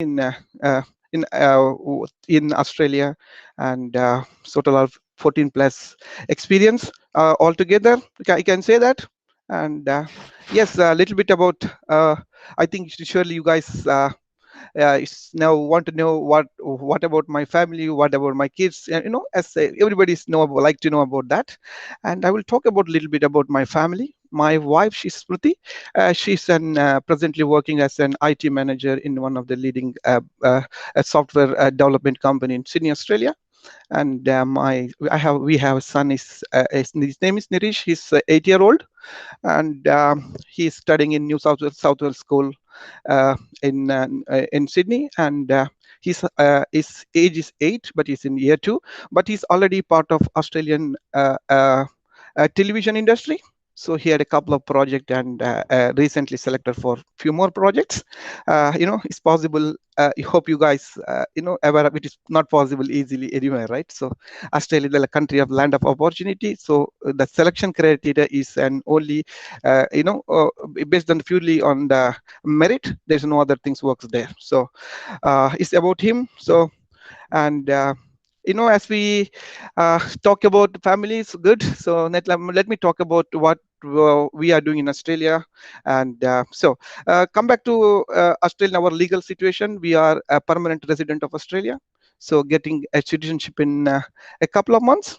in uh, in uh, in Australia, and total of 14 plus experience altogether. I can say that. And yes, a little bit about. I think surely you guys now want to know what about my family, what about my kids, and as everybody's like to know about that. And I will talk about a little bit about my family. My wife, she's Smriti. She's presently working as an IT manager in one of the leading software development company in Sydney, Australia. And we have a son. His name is Nirish. He's 8 year old, and he's studying in New South Wales School uh, in Sydney. And his age is 8, but he's in year 2. But he's already part of Australian television industry. So he had a couple of projects, and recently selected for a few more projects. It's possible. I hope you guys, aware of it is not possible easily anywhere, right? So Australia is the country of land of opportunity. So the selection criteria is an only, based on purely on the merit. There's no other things works there. So it's about him. So and as we talk about families, good. So let me talk about what we are doing in Australia. And come back to Australia, our legal situation. We are a permanent resident of Australia, so getting a citizenship in a couple of months.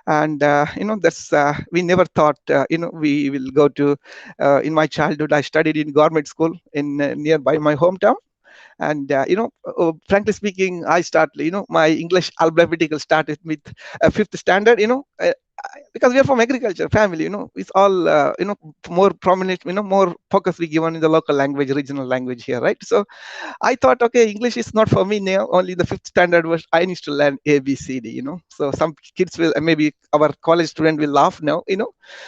And that's we never thought we will go to. In my childhood, I studied in government school in nearby my hometown. And frankly speaking, I start my English alphabetical started with fifth standard. Because we are from agriculture family, it's all more prominent, more focus we given in the local language, regional language here, right? So I thought, okay, English is not for me now. Only the fifth standard was I need to learn A, B, C, D. So some kids will, maybe our college student will laugh now.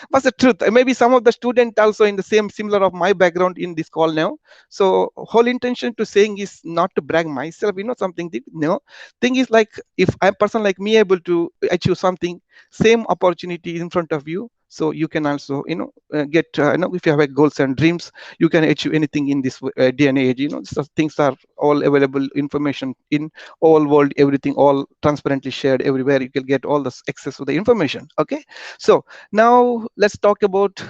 But the truth, maybe some of the student also in the same similar of my background in this call now. So whole intention to saying is not to brag myself. Something. No, thing is like if a person like me able to achieve something, same opportunity in front of you. So you can also, get, if you have a goals and dreams, you can achieve anything in this day and age. So things are all available, information in all world, everything all transparently shared everywhere. You can get all the access to the information. Okay, so now let's talk about,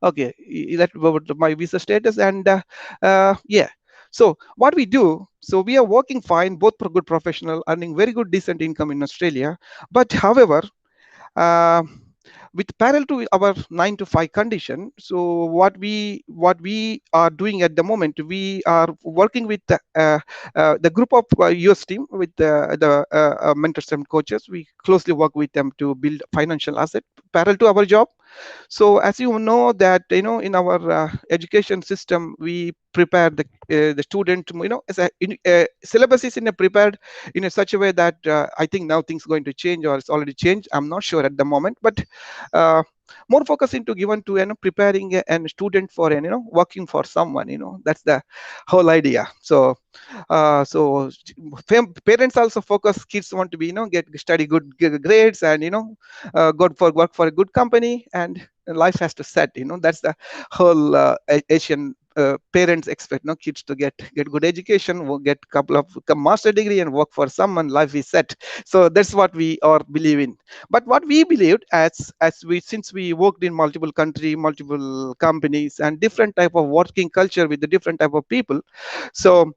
okay, that about my visa status. And yeah, so what we do, so we are working fine, both for good professional, earning very good decent income in Australia. But however, uh, with parallel to our 9 to 5 condition, so what we are doing at the moment, we are working with the group of US team with the mentors and coaches. We closely work with them to build financial asset parallel to our job. So as you know that, in our education system, we prepare the student, as syllabus is in a prepared in a such a way that I think now things going to change, or it's already changed. I'm not sure at the moment, but uh, more focus into given to preparing a student for working for someone. That's the whole idea. So parents also focus, kids want to be get study good grades, and good for work for a good company, and life has to set. That's the whole Asian parents expect kids to get good education, will get couple of master degree and work for someone, life is set. So that's what we are believing. But what we believed, as we since we worked in multiple country, multiple companies, and different type of working culture with the different type of people. So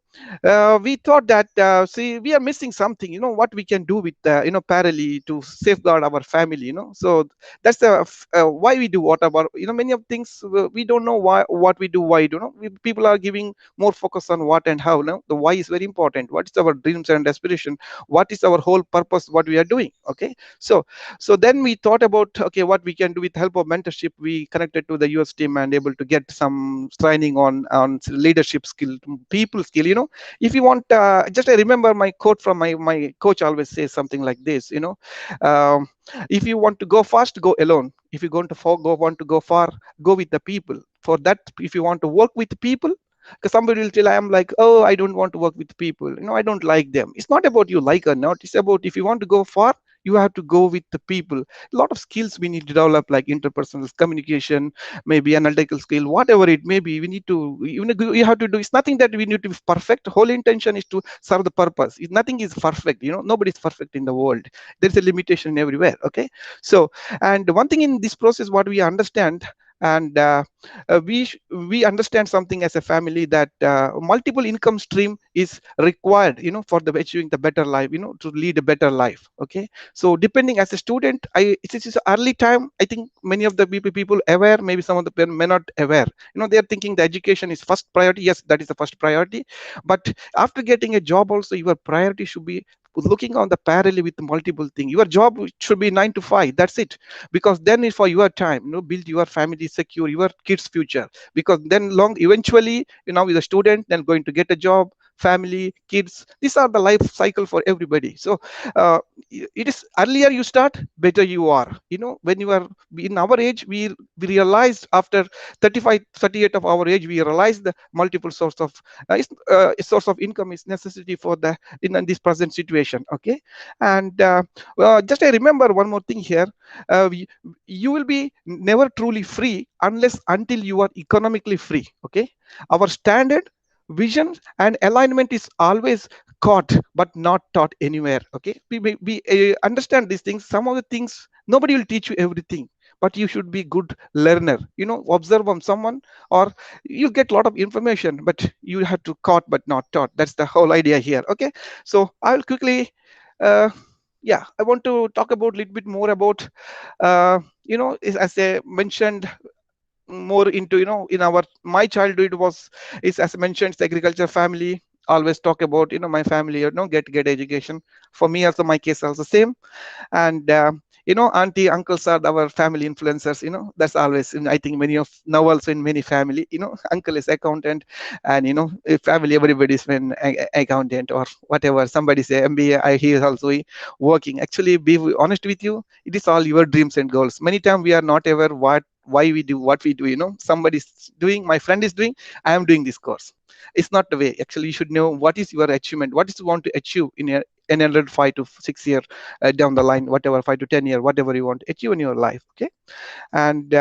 we thought that see, we are missing something. What we can do with parallelly to safeguard our family. So that's why we do whatever. Many of things we don't know why what we do, why people are giving more focus on what and how. Now the why is very important. What is our dreams and aspiration? What is our whole purpose, what we are doing? Okay, so then we thought about, okay, what we can do. With help of mentorship, we connected to the US team and able to get some training on leadership skill, people skill. If you want, just I remember my quote from my coach always says something like this. um, if you want to go fast, go alone. If you want to go far, go with the people. For that, if you want to work with people, because somebody will tell, I am like, oh, I don't want to work with people, I don't like them. It's not about you like or not. It's about, if you want to go far, you have to go with the people. A lot of skills we need to develop, like interpersonal communication, maybe analytical skill, whatever it may be. We need to, you have to do. It's nothing that we need to be perfect. Whole intention is to serve the purpose. Nothing is perfect. Nobody's perfect in the world. There's a limitation everywhere. Okay. So, and one thing in this process, what we understand, and we understand something as a family, that multiple income stream is required, for the achieving the better life, to lead a better life. Okay. So depending, as a student, it's early time, I think many of the people aware, maybe some of the parents may not aware. They are thinking the education is first priority. Yes, that is the first priority, but after getting a job also, your priority should be looking on the parallel with multiple things. Your job should be 9 to 5, that's it, because then it's for your time, build your family, secure your kids future, because then long eventually, with a student, then going to get a job, family, kids, these are the life cycle for everybody. So it is earlier you start, better you are. When you are in our age, we realized after 35 38 of our age, we realized the multiple source of source of income is necessity for the in this present situation. Okay. And just I remember one more thing here. You will be never truly free unless until you are economically free. Okay. Our standard vision and alignment is always caught but not taught anywhere. Okay. We understand these things. Some of the things nobody will teach you everything, but you should be good learner. Observe on someone, or you get a lot of information, but you have to caught but not taught. That's the whole idea here. Okay. So I'll quickly uh, yeah, I want to talk about a little bit more about as I mentioned, more into, in our my childhood was, is as mentioned, it's agriculture family. Always talk about, my family, get education. For me also, my case also same. And auntie uncles are our family influencers. That's always I think many of now also in many family, uncle is accountant, and family, everybody's been accountant or whatever. Somebody say MBA, he is also working. Actually, be honest with you, it is all your dreams and goals. Many times we are not aware why we do what we do. Somebody's doing, my friend is doing, I am doing this course. It's not the way. Actually, you should know what is your achievement, what is you want to achieve in another 5 to 6 year down the line, whatever, 5 to 10 year, whatever you want to achieve in your life. Okay. And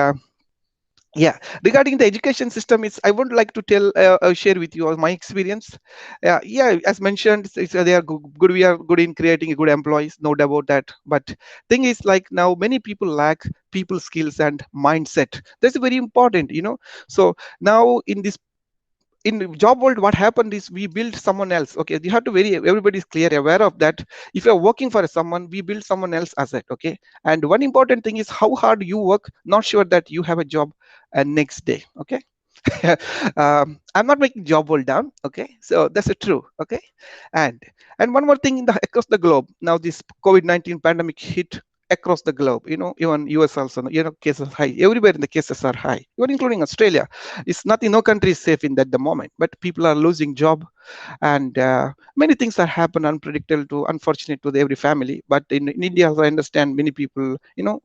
yeah, regarding the education system, is I would like to share with you all my experience. Yeah, as mentioned, they are good. We are good in creating good employees, no doubt about that. But thing is, like, now many people lack people skills and mindset. That's very important. So now in this, in the job world, what happened is we build someone else. Okay, you have to very, everybody's clear aware of that. If you're working for someone, we build someone else asset. Okay. And one important thing is how hard you work, not sure that you have a job next day. Okay. I'm not making job world down. Okay, so that's a true. Okay. and and one more thing, in the across the globe now, this COVID-19 pandemic hit across the globe. Even US also, cases high everywhere, in the cases are high, even including Australia. It's nothing, no country is safe in that the moment, but people are losing job. And many things are happen unpredictable to, unfortunate to every family. But in India, as I understand, many people,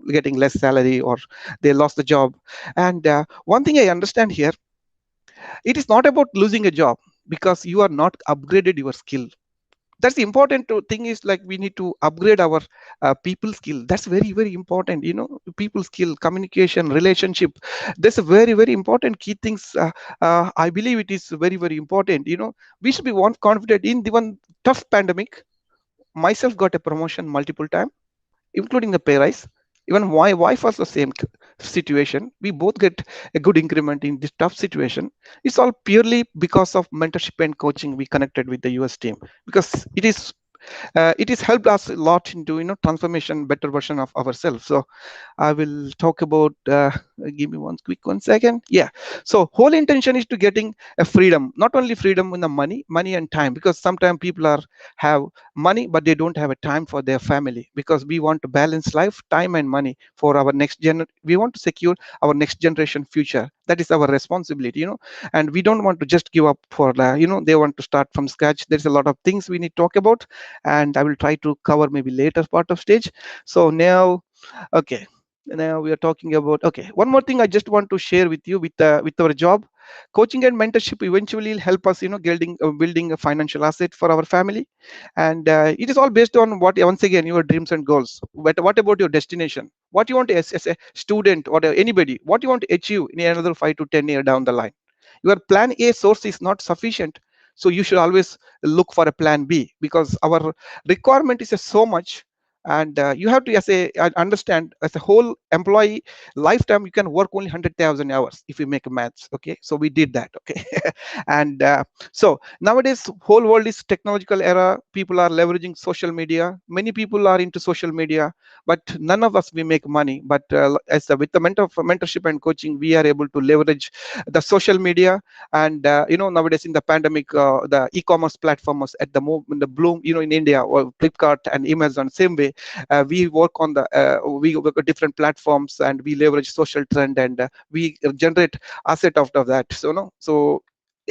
getting less salary, or they lost the job. And one thing I understand here, it is not about losing a job because you are not upgraded your skill. That's the important thing, is like we need to upgrade our people skill. That's very, very important. People skill, communication, relationship, that's a very, very important key things. I believe it is very, very important. We should be one confident in the one tough pandemic. Myself got a promotion multiple times, including the pay rise. Even my wife was the same situation. We both get a good increment in this tough situation. It's all purely because of mentorship and coaching we connected with the US team, because it has helped us a lot into, transformation, better version of ourselves. So I will talk about, give me one second. Yeah. So whole intention is to getting a freedom, not only freedom in the money and time, because sometimes people have money, but they don't have a time for their family, because we want to balance life, time and money for our next we want to secure our next generation future. That is our responsibility. And we don't want to just give up for the, they want to start from scratch. There's a lot of things we need to talk about, and I will try to cover maybe later part of stage. So now, okay, Now we are talking about, okay, one more thing I just want to share with you with our job. Coaching and mentorship eventually will help us, building a financial asset for our family. And it is all based on what, once again, your dreams and goals. But what about your destination? What you want to, as a student or anybody, what you want to achieve in another 5 to 10 years down the line? Your plan A source is not sufficient, so you should always look for a plan B, because our requirement is so much. And you have to, as a understand, as a whole employee lifetime, you can work only 100,000 hours if we make maths. Okay, so we did that. Okay. And so nowadays whole world is technological era. People are leveraging social media. Many people are into social media, but none of us we make money. But with the mentorship and coaching, we are able to leverage the social media. And nowadays in the pandemic, the e-commerce platforms at the moment, the bloom, in India, or Flipkart and Amazon, same way. We work on the we work on different platforms, and we leverage social trend, and we generate asset out of that. So no, so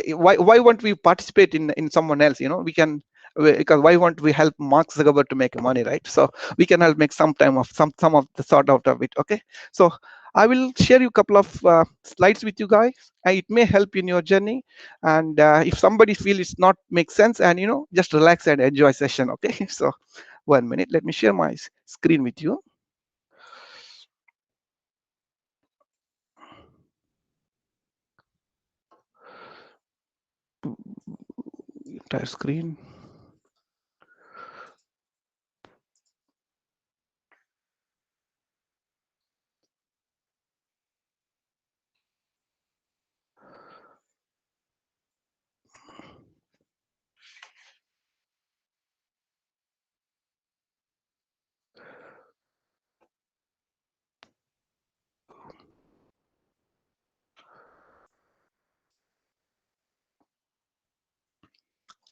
why won't we participate in someone else? We can, because why won't we help Mark Zuckerberg to make money, right? So we can help make some of the sort out of it. Okay, so I will share you a couple of slides with you guys. It may help in your journey. And if somebody feel it's not make sense, and just relax and enjoy session. Okay. So 1 minute, let me share my screen with you. Entire screen.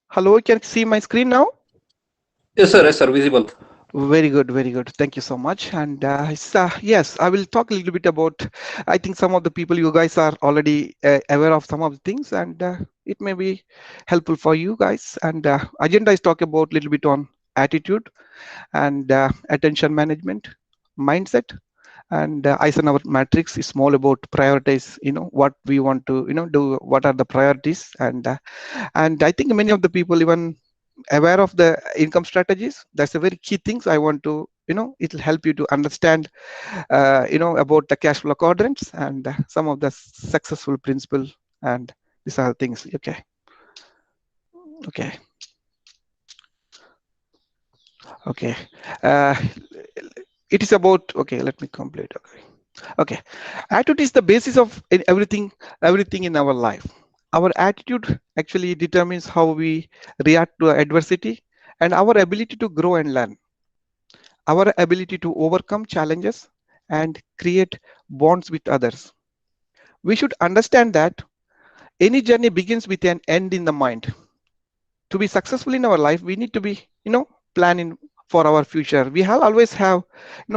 Hello, can you see my screen now? Yes, sir, visible. Very good, very good. Thank you so much. And yes, I will talk a little bit about, I think some of the people, you guys are already aware of some of the things, and it may be helpful for you guys. And agenda is talk about a little bit on attitude and attention management, mindset. And Eisenhower matrix is more about prioritize, what we want to, do, what are the priorities. And I think many of the people even aware of the income strategies. That's a very key things I want to, it'll help you to understand about the cash flow quadrants, and some of the successful principle. And these are the things. Okay. Okay. Okay. uh, it is about, okay, let me complete. Okay. Okay. Attitude is the basis of everything in our life. Our attitude actually determines how we react to adversity, and our ability to grow and learn, our ability to overcome challenges and create bonds with others. We should understand that any journey begins with an end in the mind. To be successful in our life, we need to be, planning for our future. We have always have,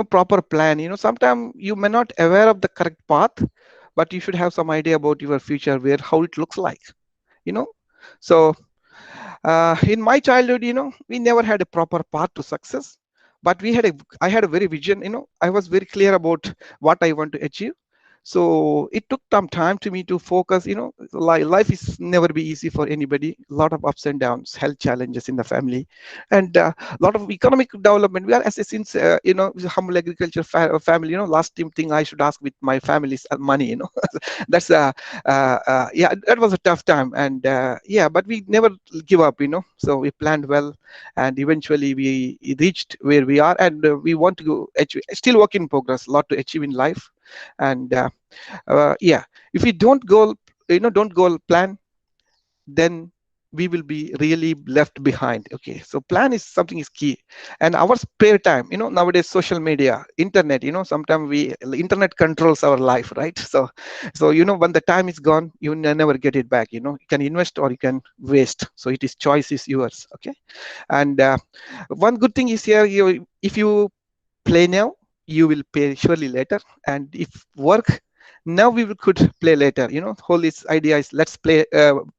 proper plan. Sometimes you may not aware of the correct path, but you should have some idea about your future, where how it looks like. You know, so in my childhood, we never had a proper path to success, but I had a very vision. I was very clear about what I want to achieve. So it took some time to me to focus. Life is never be easy for anybody. A lot of ups and downs, health challenges in the family, and a lot of economic development. We are, as a since humble agriculture family. Last thing I should ask with my family is money. That's yeah, that was a tough time. And yeah, but we never give up. So we planned well, and eventually we reached where we are. And we want to go achieve, still work in progress, a lot to achieve in life. And yeah, if we don't go plan, then we will be really left behind. Okay, so plan is something is key. And our spare time, nowadays social media, internet, sometimes internet controls our life, right? So when the time is gone, you never get it back. You can invest or you can waste, so it is choice is yours. Okay. And one good thing is here, if you play now, you will pay surely later. And if work now, could play later. Whole this idea is, let's play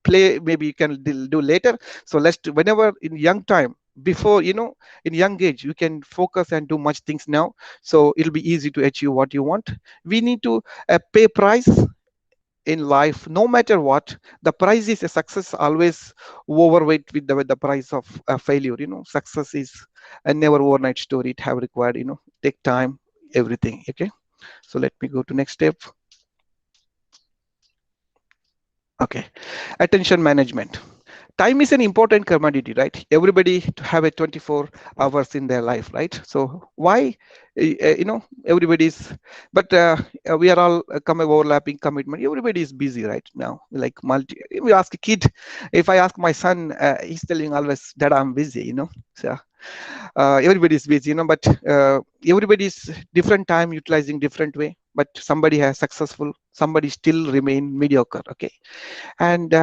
maybe you can do later. So let's do, whenever in young time, before, in young age you can focus and do much things now, so it'll be easy to achieve what you want. We need to pay price in life. No matter what, the price is a success always overweight with the price of failure. Success is a never overnight story. It have required, take time, everything. Okay, so let me go to next step. Okay, attention management. Time is an important commodity, right? Everybody to have a 24 hours in their life, right? So why, everybody's, but we are all overlapping commitment. Everybody is busy right now. Like we ask a kid, if I ask my son, he's telling always, Dad, I'm busy, So everybody is busy, but everybody's different time utilizing different way. But somebody has successful, somebody still remain mediocre. Okay, and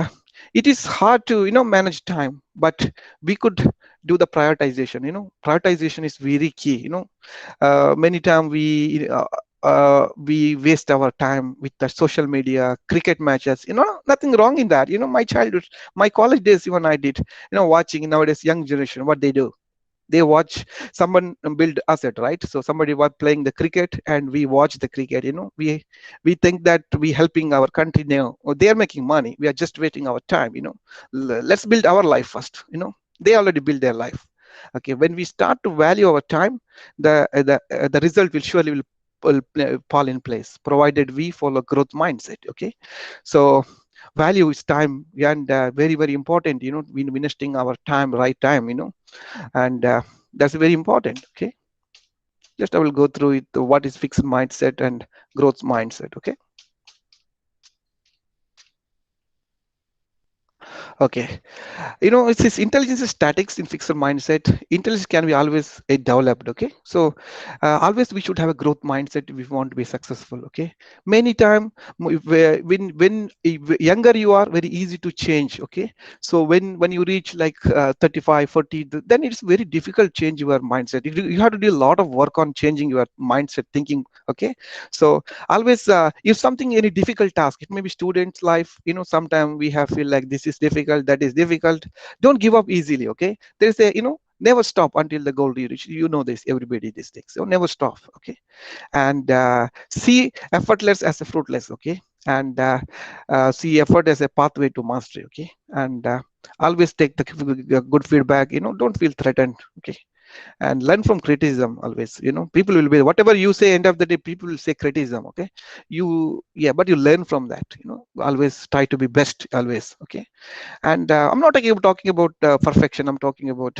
it is hard to manage time, but we could do the prioritization. Prioritization is very key. Many times we waste our time with the social media, cricket matches. Nothing wrong in that. My childhood, my college days, even I did. Watching nowadays young generation, what they do, they watch someone build asset, right? So somebody was playing the cricket and we watch the cricket. We think that we helping our country now, or they are making money, we are just waiting our time. Let's build our life first. They already build their life. Okay, when we start to value our time, the result will surely will fall in place, provided we follow growth mindset. Okay, so value is time, and very very important. We investing our time, right time. And that's very important. Okay, just I will go through it, what is fixed mindset and growth mindset. Okay. Okay, it's this intelligence is statics in fixed mindset. Intelligence can be always developed. Okay, so always we should have a growth mindset if we want to be successful. Okay, many time when younger you are, very easy to change. Okay, so when you reach like 35 40, then it's very difficult to change your mindset. You have to do a lot of work on changing your mindset thinking. Okay, so always if something any difficult task, it may be student's life. Sometimes we have feel like this is difficult, that is difficult. Don't give up easily. Okay, there's a never stop until the goal you reach. This, everybody, these things, so never stop. Okay, and see effortless as a fruitless. Okay, and see effort as a pathway to mastery. Okay, and always take the good feedback. Don't feel threatened. Okay, and learn from criticism always. People will be, whatever you say, end of the day people will say criticism. Okay, yeah, but you learn from that. Always try to be best always. Okay, and I'm not talking about perfection. I'm talking about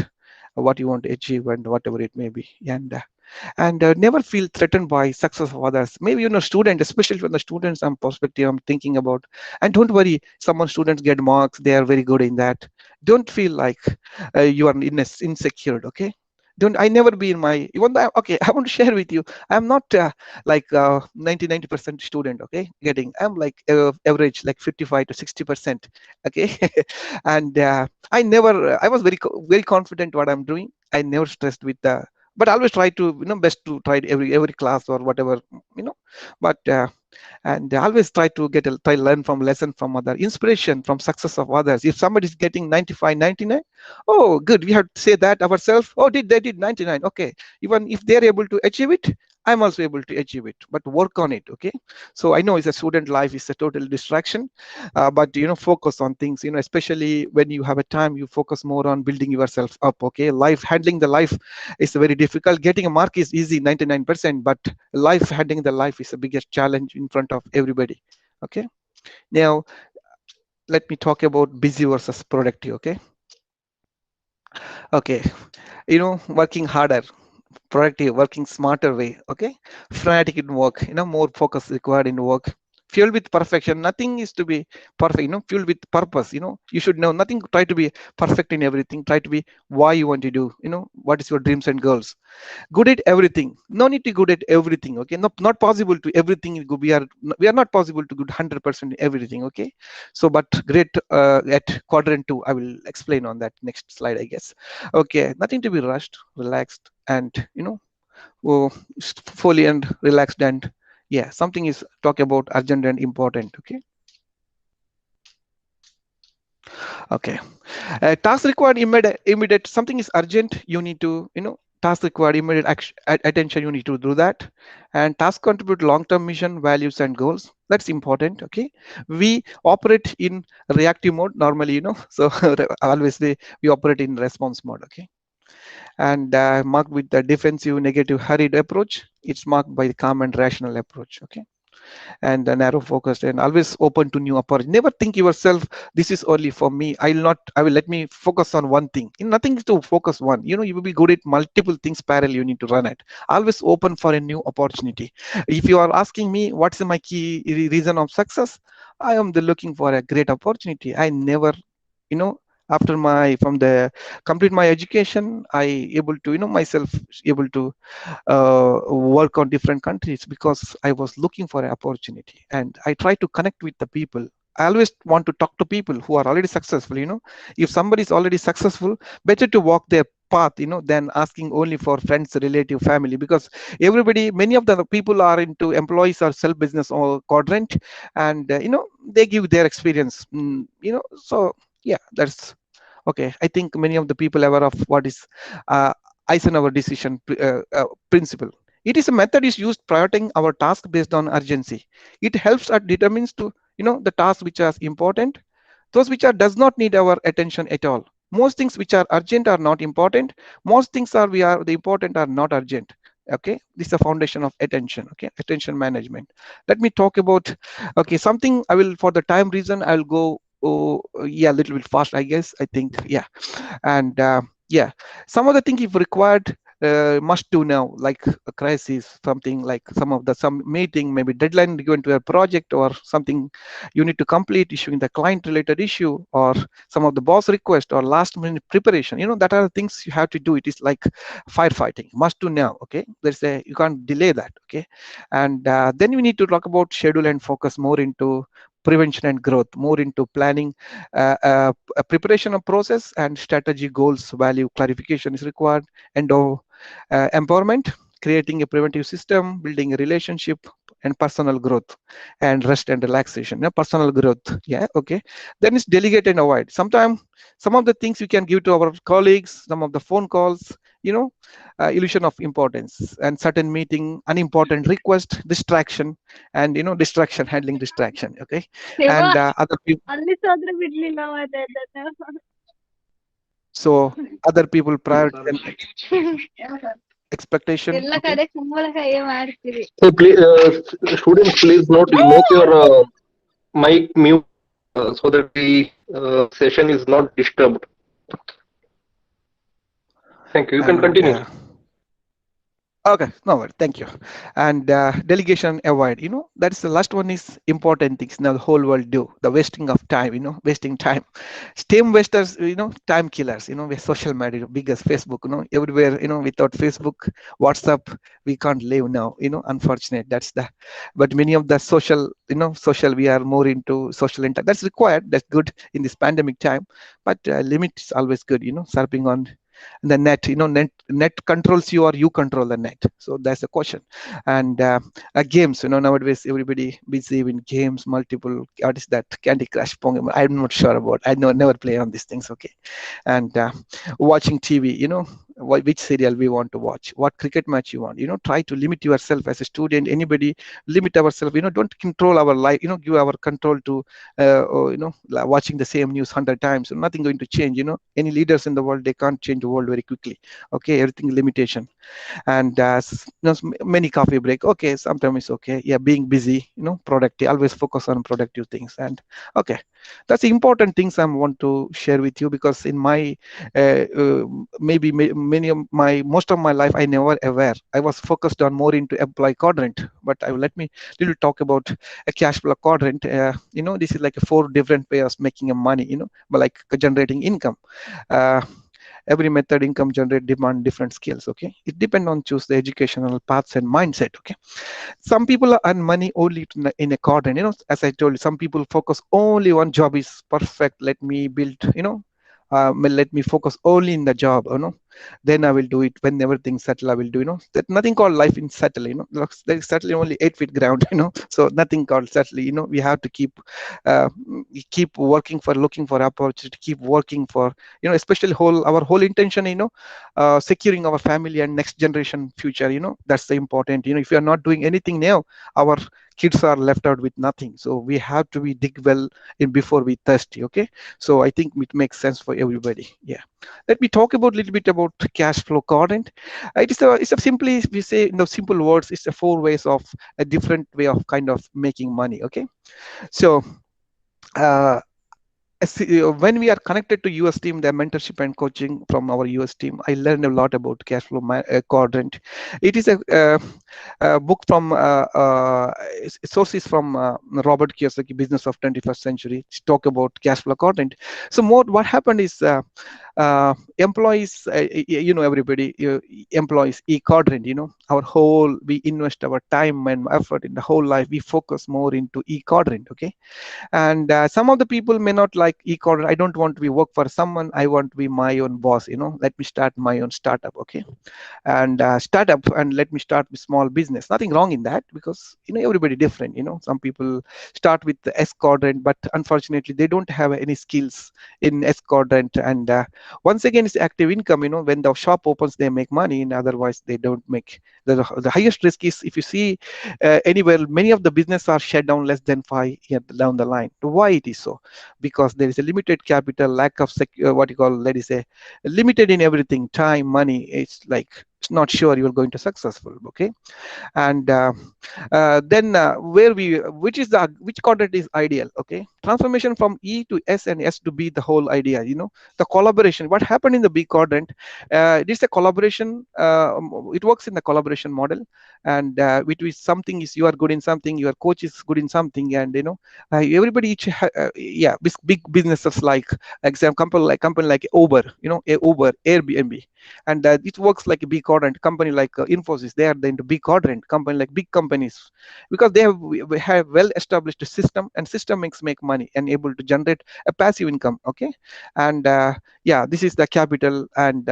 what you want to achieve and whatever it may be. And never feel threatened by success of others. Maybe student, especially when the students I'm perspective I'm thinking about. And don't worry, someone students get marks, they are very good in that. Don't feel like you are insecure. Okay, don't, I never be in my, even though, okay, I want to share with you, I'm not like 90% student. Okay, getting, I'm like average like 55 to 60%. Okay, and I never I was very confident what I'm doing. I never stressed with the, but I always try to best to try every class or whatever. you know but and always try to try learn from lesson from other, inspiration from success of others. If somebody is getting 95 99, oh good, we have to say that ourselves. Oh, they did 99. Okay, even if they're able to achieve it, I'm also able to achieve it, but work on it. Okay, so I know it's a student life is a total distraction, but focus on things. Especially when you have a time, you focus more on building yourself up. Okay, life, handling the life is very difficult. Getting a mark is easy, 99%, but life, handling the life is the biggest challenge in front of everybody. Okay, now let me talk about busy versus productive. Okay, working harder, productive, working smarter way. Okay, frantic in work, more focus required in work. Fueled with perfection, nothing is to be perfect. Fueled with purpose. You should know nothing, try to be perfect in everything. Try to be why you want to do, what is your dreams and goals. Good at everything, no need to good at everything. Okay, not possible to everything. We are not possible to good 100% everything. Okay, so but great at quadrant 2, I will explain on that next slide, I guess. Okay, nothing to be rushed, relaxed, and oh, fully and relaxed. And yeah, something is talk about urgent and important. Okay, Okay. Task required immediate, something is urgent, you need to, task required immediate action, attention, you need to do that. And task contribute long-term mission, values and goals. That's important. Okay. We operate in reactive mode normally, so always we operate in response mode. Okay. And marked with the defensive, negative, hurried approach. It's marked by the calm and rational approach. Okay. And narrow focused and always open to new opportunity. Never think yourself, this is only for me, I will let me focus on one thing. Nothing is to focus one, you will be good at multiple things parallel, you need to run it. Always open for a new opportunity. If you are asking me what's my key reason of success, I am looking for a great opportunity. I never, you know after my from the complete my education, I able to, myself able to work on different countries because I was looking for an opportunity, and I try to connect with the people. I always want to talk to people who are already successful. If somebody is already successful, better to walk their path, than asking only for friends, relative, family, because many of the people are into employees or self business or quadrant, and they give their experience. So yeah, that's okay. I think many of the people aware of what is uh, Eisenhower decision principle. It is a method is used prioritizing our task based on urgency. It helps us determines to, the tasks which are important, those which are does not need our attention at all. Most things which are urgent are not important. Most things are we are the important are not urgent. Okay, this is the foundation of attention. Okay, attention management. Let me talk about, okay, something I will, for the time reason, I'll go, oh yeah, a little bit fast, I guess. I think, yeah. And yeah, some of the things if required, must do now, like a crisis, something like some meeting, maybe deadline given to a project or something you need to complete, issuing the client related issue, or some of the boss request or last minute preparation, that are the things you have to do. It is like firefighting, must do now. Okay, there's a, you can't delay that. Okay. And then we need to talk about schedule and focus more into prevention and growth, more into planning, a preparation of process and strategy, goals, value clarification is required. And empowerment, creating a preventive system, building a relationship, and personal growth, and rest and relaxation. Personal growth, yeah, okay. Then it's delegate and avoid. Sometimes some of the things we can give to our colleagues, some of the phone calls, illusion of importance, and certain meeting, unimportant request, distraction, and distraction, handling distraction. Okay. ದೇವ And other people, ಅಲ್ಲಿ ಹೋದ್ರೆ ಬಿಡ್ಲಿಲ್ಲ ಮತ್ತೆ so other people priority and expectation. ಎಲ್ಲ Okay. ಕಡೆ ಕುಂಬಳಕಾಯಿ ಮಾಡ್ತೀರಿ. So please, students, please note, make your mic mute so that the session is not disturbed. Thank you. You can And continue. okay, no worry, thank you. And delegation avoid, that's the last one is important things now the whole world do, the wasting of time, wasting time. Time wasters, time killers, with social media, biggest Facebook, everywhere, without Facebook, WhatsApp, we can't live now, unfortunate. That's the, but many of the social, social, we are more into social inter, that's required, that's good in this pandemic time, but limit is always good, surfing on the net, net controls you or you control the net. So that's the question. And games, nowadays everybody busy in games, multiple, what is that, Candy Crush, Pokemon, I'm not sure about, I know, never play on these things. Okay. And watching TV, which serial we want to watch, what cricket match you want, try to limit yourself as a student, anybody, limit ourselves, don't control our life, give our control to watching the same news 100 times. So nothing going to change. Any leaders in the world, they can't change the world very quickly. Okay, everything limitation. And many coffee break, okay, sometimes it's okay, yeah, being busy, productive, always focus on productive things. And okay, that's the important things I want to share with you, because in my maybe many of my most of my life I never aware, I was focused on more into employee quadrant. But I will let me little talk about a cash flow quadrant. This is like a 4 different ways of making a money, but like generating income. uh, every method income generate demand different skills. Okay, it depend on choose the educational paths and mindset. Okay, some people earn money only in a quadrant. As I told you, some people focus only one job is perfect, let me build, let me focus only in the job, then I will do it. When everything settle, I will do, that nothing called life in settle, there is certainly only 8 feet ground, so nothing called settle, we have to uh, keep working for, looking for opportunity, keep working for, especially our whole intention, securing our family and next generation future, that's the important, if you are not doing anything now, our kids are left out with nothing. So we have to be dig well in before we thirsty. Okay, so I think it makes sense for everybody. Yeah, let me talk about a little bit about cash flow quadrant. It's a simply, we say in the simple words, it's a 4 ways of a different way of kind of making money. Okay, so uh, when we are connected to US team, the mentorship and coaching from our US team, I learned a lot about cash flow quadrant. It is a book from sources from Robert Kiyosaki, Business of 21st Century, to talk about cash flow quadrant. So more, what happened is employees, everybody, employees e-quadrant, our whole, we invest our time and effort in the whole life, we focus more into e-quadrant. Okay, and some of the people may not like e-quadrant. I don't want to be work for someone, I want to be my own boss, let me start my own startup. Okay, and startup, and let me start with small business, nothing wrong in that, because everybody different. Some people start with the S quadrant, but unfortunately they don't have any skills in S quadrant. And once again, it's active income. When the shop opens, they make money, and otherwise they don't make. The highest risk is, if you see anywhere, many of the business are shut down less than 5 years down the line. Why it is so? Because there is a limited capital, lack of what you call, let us say, limited in everything, time, money. It's like, it's not sure you're going to successful. Okay, and then which quadrant is ideal? Okay, transformation from E to S and S to B, the whole idea, the collaboration. What happened in the B quadrant, it is a collaboration, it works in the collaboration model. And which is something is, you are good in something, your coach is good in something, and everybody each yeah, big businesses like example, company like Uber, Uber, Airbnb, and it works like a big quadrant. Company like Infosys, they are into big quadrant. Company like big companies, because we have well established system, and system make money and able to generate a passive income. Okay, and yeah, this is the capital. And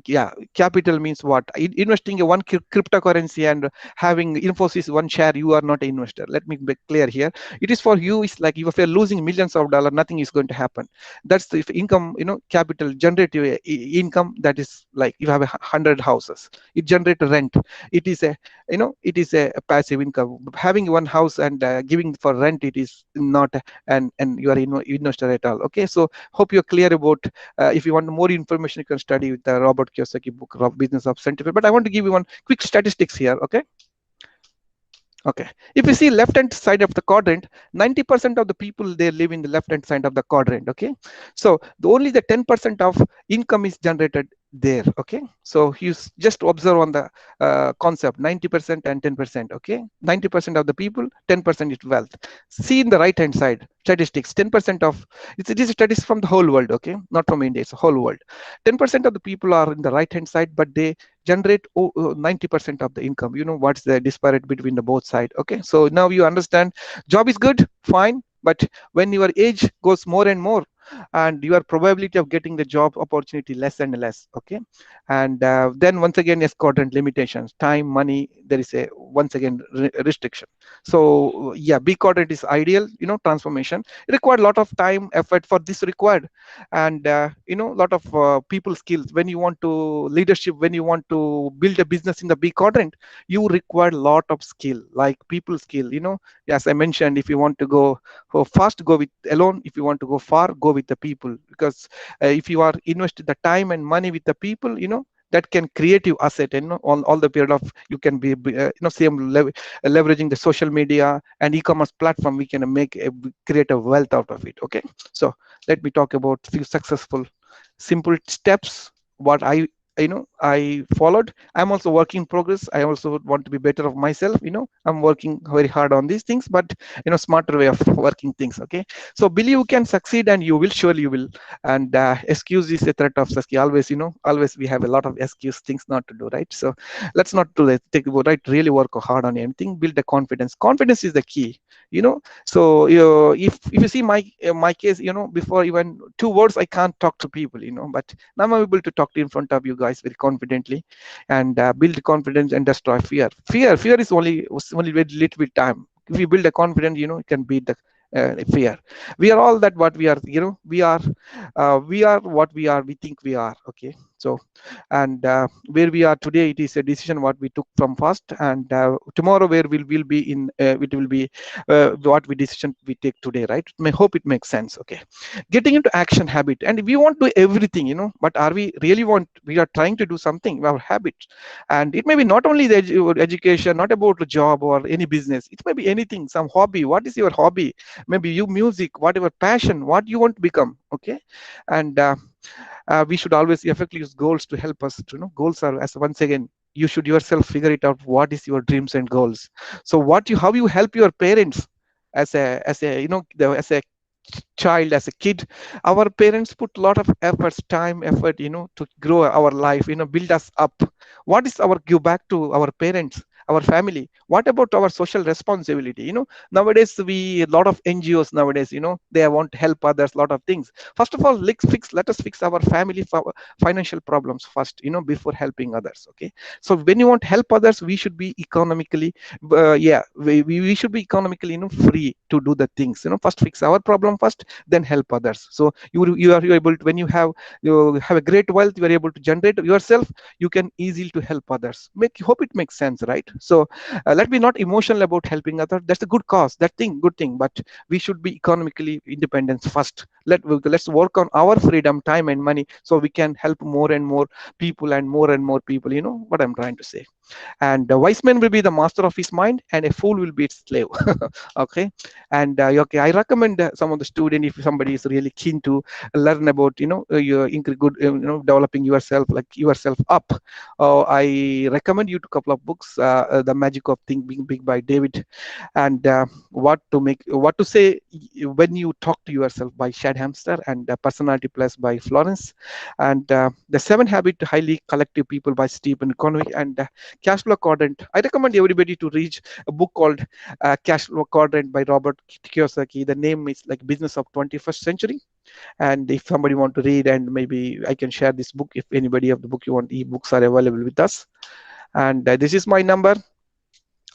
yeah, capital means what? Investing in one cryptocurrency and having Infosys one share, you are not an investor. Let me be clear here. It is for you, it's like, if you're losing millions of dollars, nothing is going to happen. That's the, if income, capital generative income. That is like, you have 100 houses, it generate rent. It is a, a passive income. Having one house and giving for rent, it is not and you are investor at all. Okay, so hope you're clear about. If you want more information, you can study with the Robert Kiyosaki book, Business of Scientific. But I want to give you one quick statistics here. Okay, okay, if you see left hand side of the quadrant, 90% of the people, they live in the left hand side of the quadrant. Okay, so only the 10% of income is generated there. Okay, so you just observe on the concept, 90% and 10%. Okay, 90% of the people, 10% is wealth. See in the right hand side statistics, 10% of, it is statistics from the whole world. Okay, not from India, it's the whole world. 10% of the people are in the right hand side, but they generate 90% of the income. What's the disparate between the both side? Okay, so now you understand, job is good, fine, but when your age goes more and more, and your probability of getting the job opportunity less and less. Okay, and then once again, yes, quadrant limitations, time, money, there is a once again restriction. So yeah, B quadrant is ideal. Transformation, it required a lot of time, effort for this required. And a lot of people skills. When you want to leadership, when you want to build a business in the B quadrant, you require a lot of skill, like people skill. As I mentioned, if you want to go fast, go with alone. If you want to go far, go with the people. Because if you are invested the time and money with the people, that can create you asset, and all the period of, you can be same leveraging the social media and e-commerce platform, we can create a wealth out of it. Okay, so let me talk about few successful simple steps, what I I followed. I'm also work in progress. I also want to be better of myself. I'm working very hard on these things, but smarter way of working things. Okay, so believe you can succeed, and you will, surely you will. And excuse is a threat of success. Always, always we have a lot of excuse things not to do, right? So let's not do that. Take right, really work hard on anything. Build the confidence. Confidence is the key. So if you see my case, before even 2 words I can't talk to people, but now I'm able to talk to in front of you guys very confidently, and build confidence and destroy fear is only very little bit time. If you build a confidence, you can beat the fear. We are all that what we are, we are what we are, we think we are. Okay, so and where we are today, it is a decision what we took from past, and tomorrow where we will be in, it will be what we decision we take today, right? May hope it makes sense. Okay, getting into action habit, and we want to do everything, but are we really we are trying to do something, our habit. And it may be not only the education, not about a job or any business, it may be anything, some hobby. What is your hobby? Maybe you music, whatever passion, what you want to become. Okay, and we should always effectively use goals to help us to goals are, as once again, you should yourself figure it out, what is your dreams and goals. So how you help your parents as a as a child, as a kid. Our parents put a lot of efforts, time, effort, to grow our life, build us up. What is our give back to our parents, our family? What about our social responsibility? Nowadays we, a lot of NGOs nowadays, they want to help others, a lot of things. First of all, let us fix our family financial problems first, before helping others. Okay, so when you want to help others, we should be economically, we should be economically, free to do the things. First fix our problem first, then help others. So you are able to, when you have a great wealth, you are able to generate yourself, you can easily to help others. Hope it makes sense, right? So let me not emotional about helping others. That's a good cause, that thing, good thing, but we should be economically independent first. Let's work on our freedom, time and money, so we can help more and more people. You know what I'm trying to say. And a wise man will be the master of his mind, and a fool will be its slave. Okay, and okay, I recommend some of the student, if somebody is really keen to learn about, your good, developing yourself, like yourself up. I recommend you to a couple of books. The Magic of Thinking Big by David, and what to say when you talk to yourself by Shad Hamster, and Personality Plus by Florence, and the Seven Habits to Highly Collective People by Stephen Covey, and Cash Flow Quadrant. I recommend everybody to read a book called Cash Flow Quadrant by Robert Kiyosaki. The name is like Business of 21st Century. And if somebody want to read, and maybe I can share this book, if anybody of the book you want, ebooks are available with us. And this is my number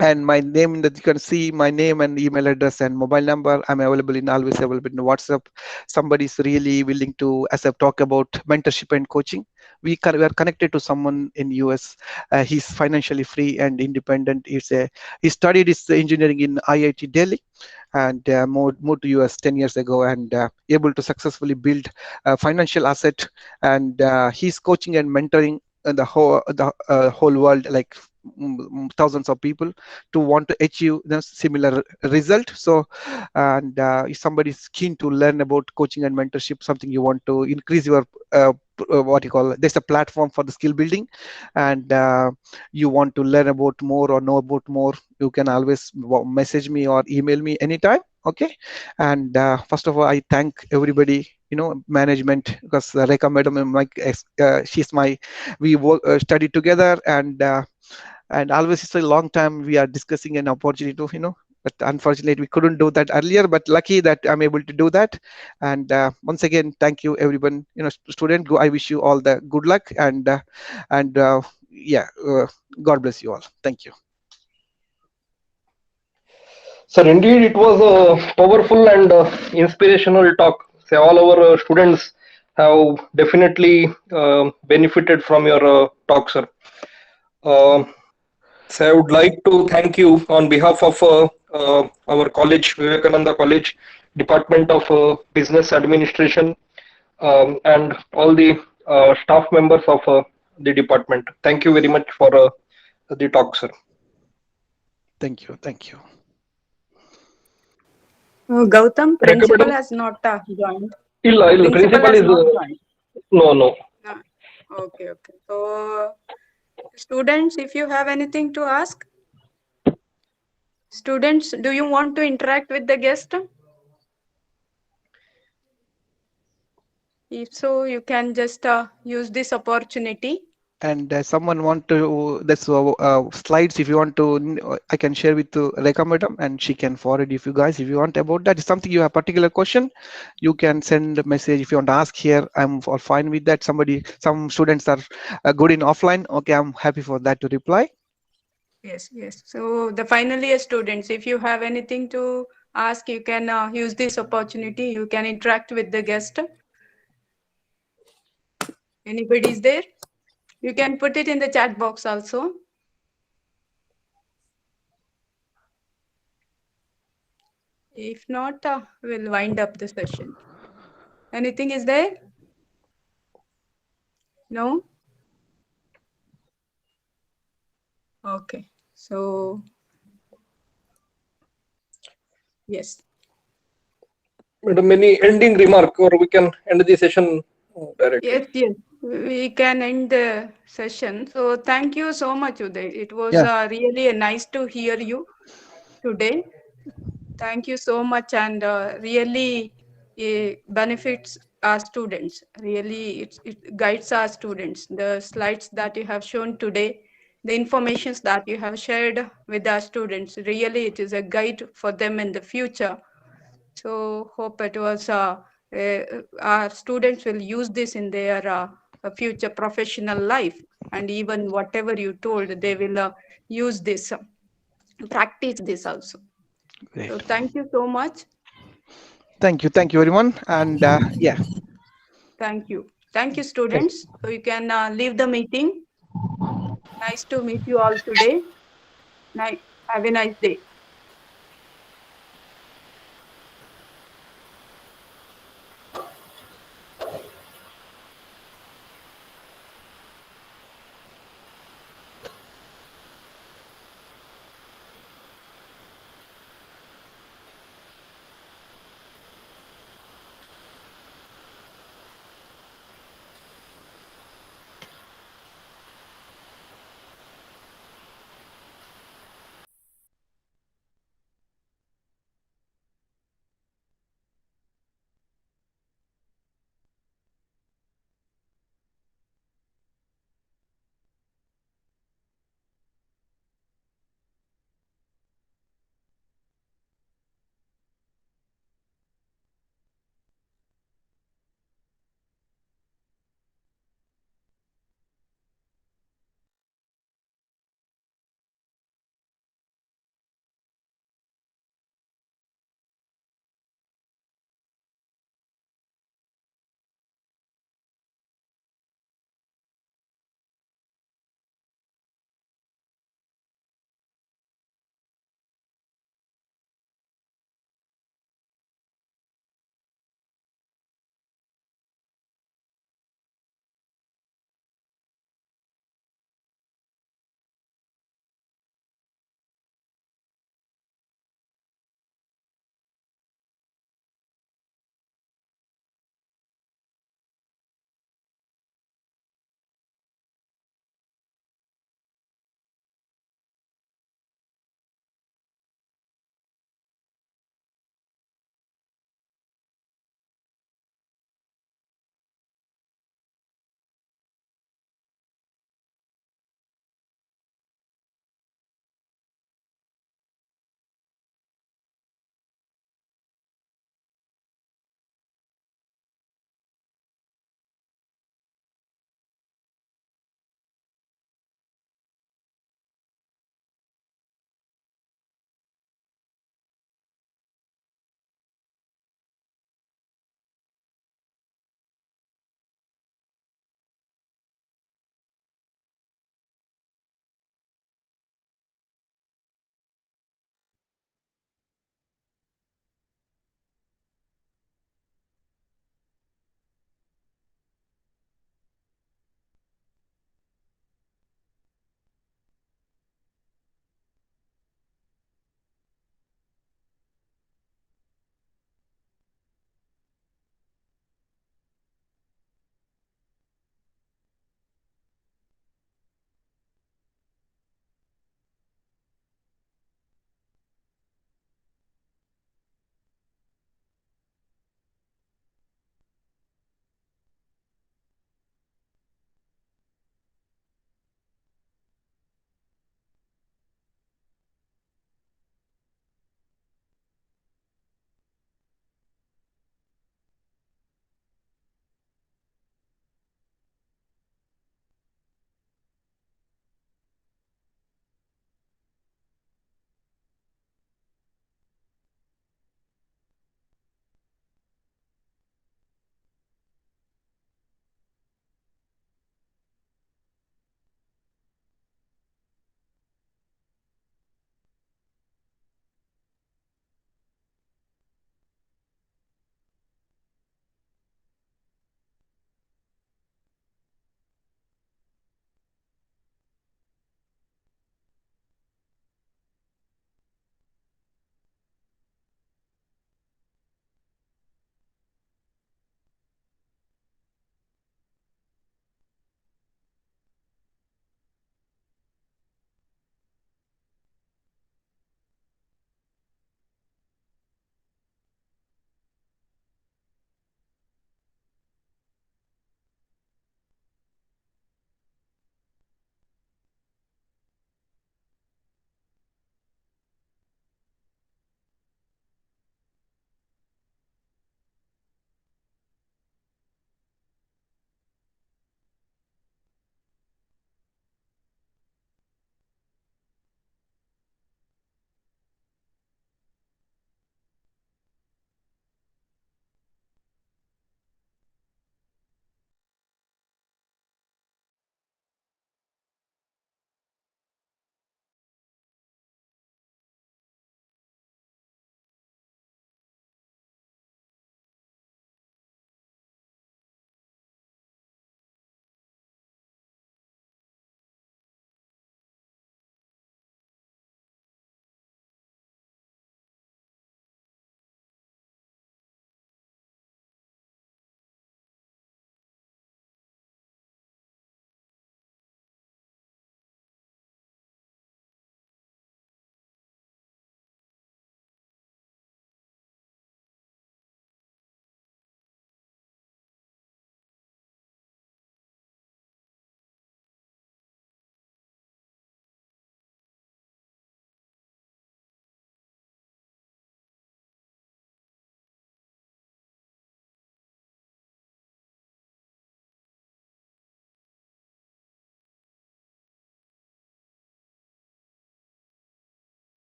and my name, that you can see my name and email address and mobile number. I'm always available in WhatsApp. Somebody's really willing to, as I've talked about mentorship and coaching, we are connected to someone in US. He's financially free and independent. He studied his engineering in IIT Delhi, and moved to US 10 years ago, and able to successfully build a financial asset. And he's coaching and mentoring the whole world, like thousands of people, to want to achieve the similar result. So, and if somebody is keen to learn about coaching and mentorship, something you want to increase your what you call, there's a platform for the skill building, and you want to learn about more or know about more, you can always message me or email me anytime. Okay, and first of all, I thank everybody, management, because Rekha madam, she's my, we work, studied together, and always it's a long time we are discussing an opportunity to, but unfortunately we couldn't do that earlier, but lucky that I'm able to do that. And once again, thank you everyone. Student, I wish you all the good luck, and yeah, God bless you all. Thank you. Sir, indeed, it was a powerful and inspirational talk. Say, all our students have definitely benefited from your talk, sir. Uh, so, I would like to thank you on behalf of our college, Vivekananda College, Department of Business Administration, and all the staff members of the department. Thank you very much for the talk, sir. Thank you. Thank you. Gautam, Rekha principal madam? has not joined. ಇಲ್ಲ, Principal principal has is not joined. no. Okay, okay. So, students, if you have anything to ask, students, do you want to interact with the guest? If so, you can just use this opportunity. And someone want to this slides, if you want to, I can share with Rekha madam, and she can forward if you guys, if you want about that. If something you have particular question, you can send a message. If you want to ask here, I'm all fine with that. Some students are good in offline. Okay, I'm happy for that to reply. Yes, yes. So, the final year students, if you have anything to ask, you can use this opportunity. You can interact with the guest. Anybody is there? You can put it in the chat box also. If not, we'll wind up the session. Anything is there? No? Okay. So, yes. Madam, any ending remark, or we can end the session directly? Yes, yes. We can end the session. So, thank you so much, Uday. It was Yeah, really nice to hear you today. Thank you so much, and really benefits our students. Really, it guides our students. The slides that you have shown today, the informations that you have shared with our students, really, it is a guide for them in the future. So, hope it was our students will use this in their future professional life, and even whatever you told, they will use this, practice this also. So, great. thank you so much. Thank you everyone, and yeah, Thank you. Thank you, thank students. So you can leave the meeting. Nice to meet you all today. Nice. Have a nice day.